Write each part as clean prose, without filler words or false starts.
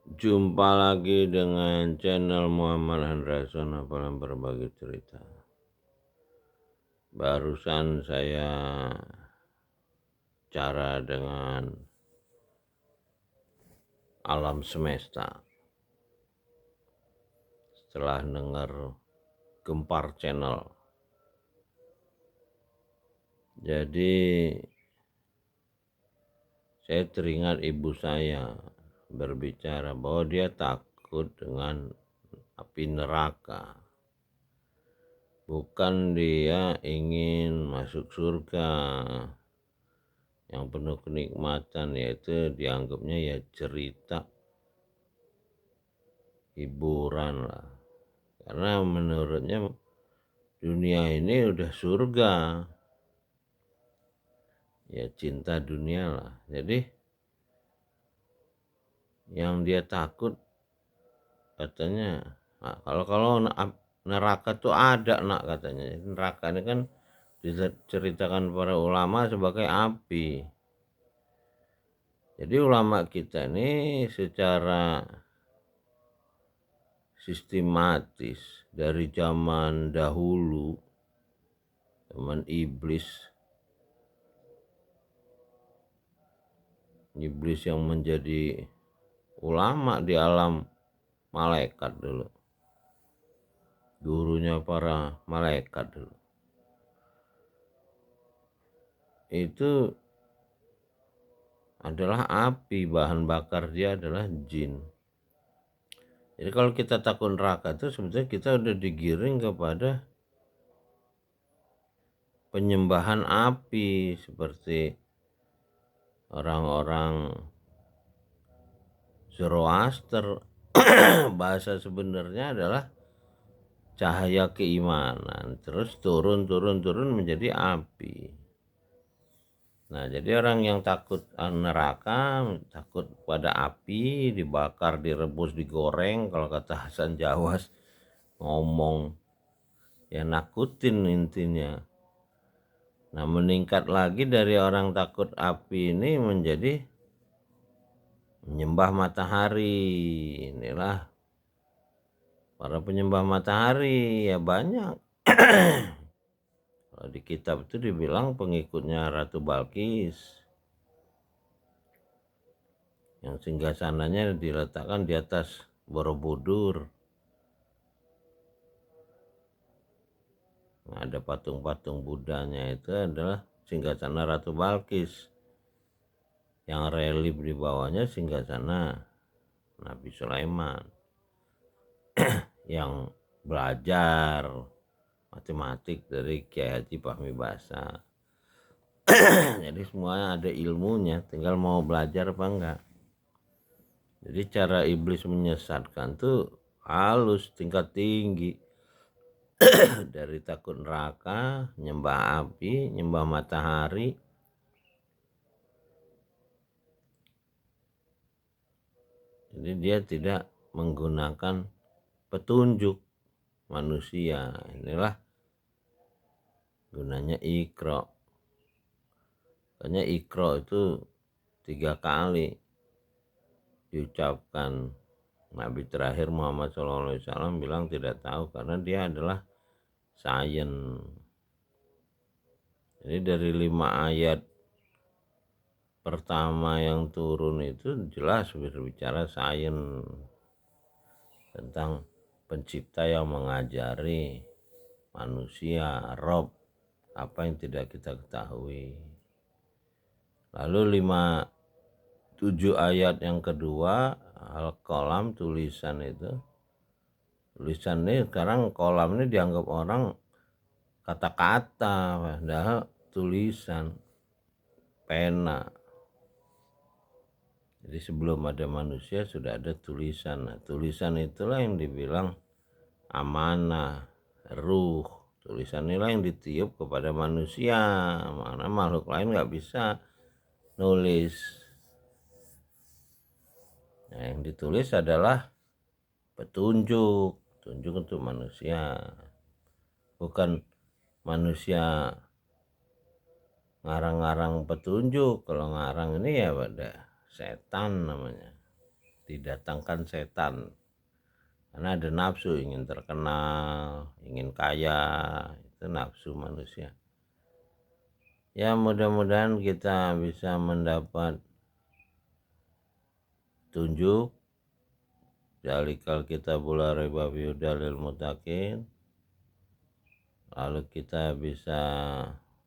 Jumpa lagi dengan channel Muhammad Handrason Hafalan Berbagi Cerita. Barusan saya cara dengan alam semesta setelah dengar Gempar Channel. Jadi saya teringat ibu saya berbicara bahwa dia takut dengan api neraka. Bukan dia ingin masuk surga yang penuh kenikmatan, yaitu dianggapnya ya cerita hiburan lah, karena menurutnya dunia ini udah surga, ya cinta dunia lah. Jadi yang dia takut katanya, kalau neraka tuh ada nak katanya. Neraka ini kan diceritakan para ulama sebagai api. Jadi ulama kita ini secara sistematis dari zaman dahulu, zaman iblis yang menjadi ulama di alam malaikat dulu, gurunya para malaikat dulu, itu adalah api, bahan bakar dia adalah jin. Jadi kalau kita takut neraka itu sebetulnya kita udah digiring kepada penyembahan api, seperti orang-orang Zoroaster. Bahasa sebenarnya adalah cahaya keimanan, terus turun menjadi api. Nah, jadi orang yang takut neraka, takut pada api, dibakar, direbus, digoreng, kalau kata Hasan Jawas ngomong, ya nakutin intinya. Nah, meningkat lagi dari orang takut api ini menjadi menyembah matahari. Inilah para penyembah matahari, ya banyak. Kalau di kitab itu dibilang pengikutnya Ratu Balkis, yang singgasananya diletakkan di atas Borobudur. Nah, ada patung-patung Budanya, itu adalah singgasana Ratu Balkis. Yang relief di bawahnya singgasana Nabi Sulaiman yang belajar matematik dari Kiai Haji Fahmi Basa. Jadi semuanya ada ilmunya, tinggal mau belajar apa enggak. Jadi cara iblis menyesatkan tuh halus, tingkat tinggi. Dari takut neraka, nyembah api, nyembah matahari. Jadi dia tidak menggunakan petunjuk manusia. Inilah gunanya Iqra. Makanya Iqra itu 3 kali diucapkan. Nabi terakhir Muhammad SAW bilang tidak tahu, karena dia adalah sains. Jadi dari 5 ayat pertama yang turun itu jelas berbicara sains, tentang pencipta yang mengajari manusia, Rob, apa yang tidak kita ketahui. Lalu 7 ayat yang kedua, Al-Qalam, tulisan itu. Tulisan ini sekarang kolam ini dianggap orang kata-kata, padahal tulisan, pena. Jadi sebelum ada manusia sudah ada tulisan. Nah, tulisan itulah yang dibilang amanah, ruh. Tulisan inilah yang ditiup kepada manusia, mana makhluk lain nggak bisa nulis. Nah, yang ditulis adalah petunjuk untuk manusia, bukan manusia ngarang-ngarang petunjuk. Kalau ngarang ini ya pada setan namanya, didatangkan setan, karena ada nafsu, ingin terkenal, ingin kaya, itu nafsu manusia. Ya mudah-mudahan kita bisa mendapat tunjuk Zalikal kitabul la raiba fihi hudal muttaqin. Lalu kita bisa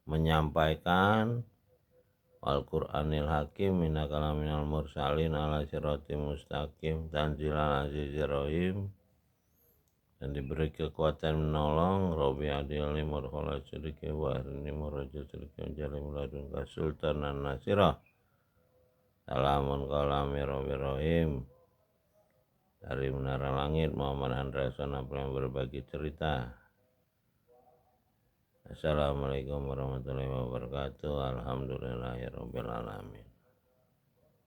menyampaikan Al-Qur'anil Hakim innaka laminal mursalin ala siratim mustaqim tanzilal azizir rahim, dan diberi kekuatan menolong Robi adilni murkhala sidiki wa arini murajat sidiki jalim ladun kasultanan nasirah. Salamun kalami Robi rahim. Dari Menara Langit, Muhammad Andreason yang berbagi cerita. Assalamualaikum warahmatullahi wabarakatuh. Alhamdulillahirabbil alamin.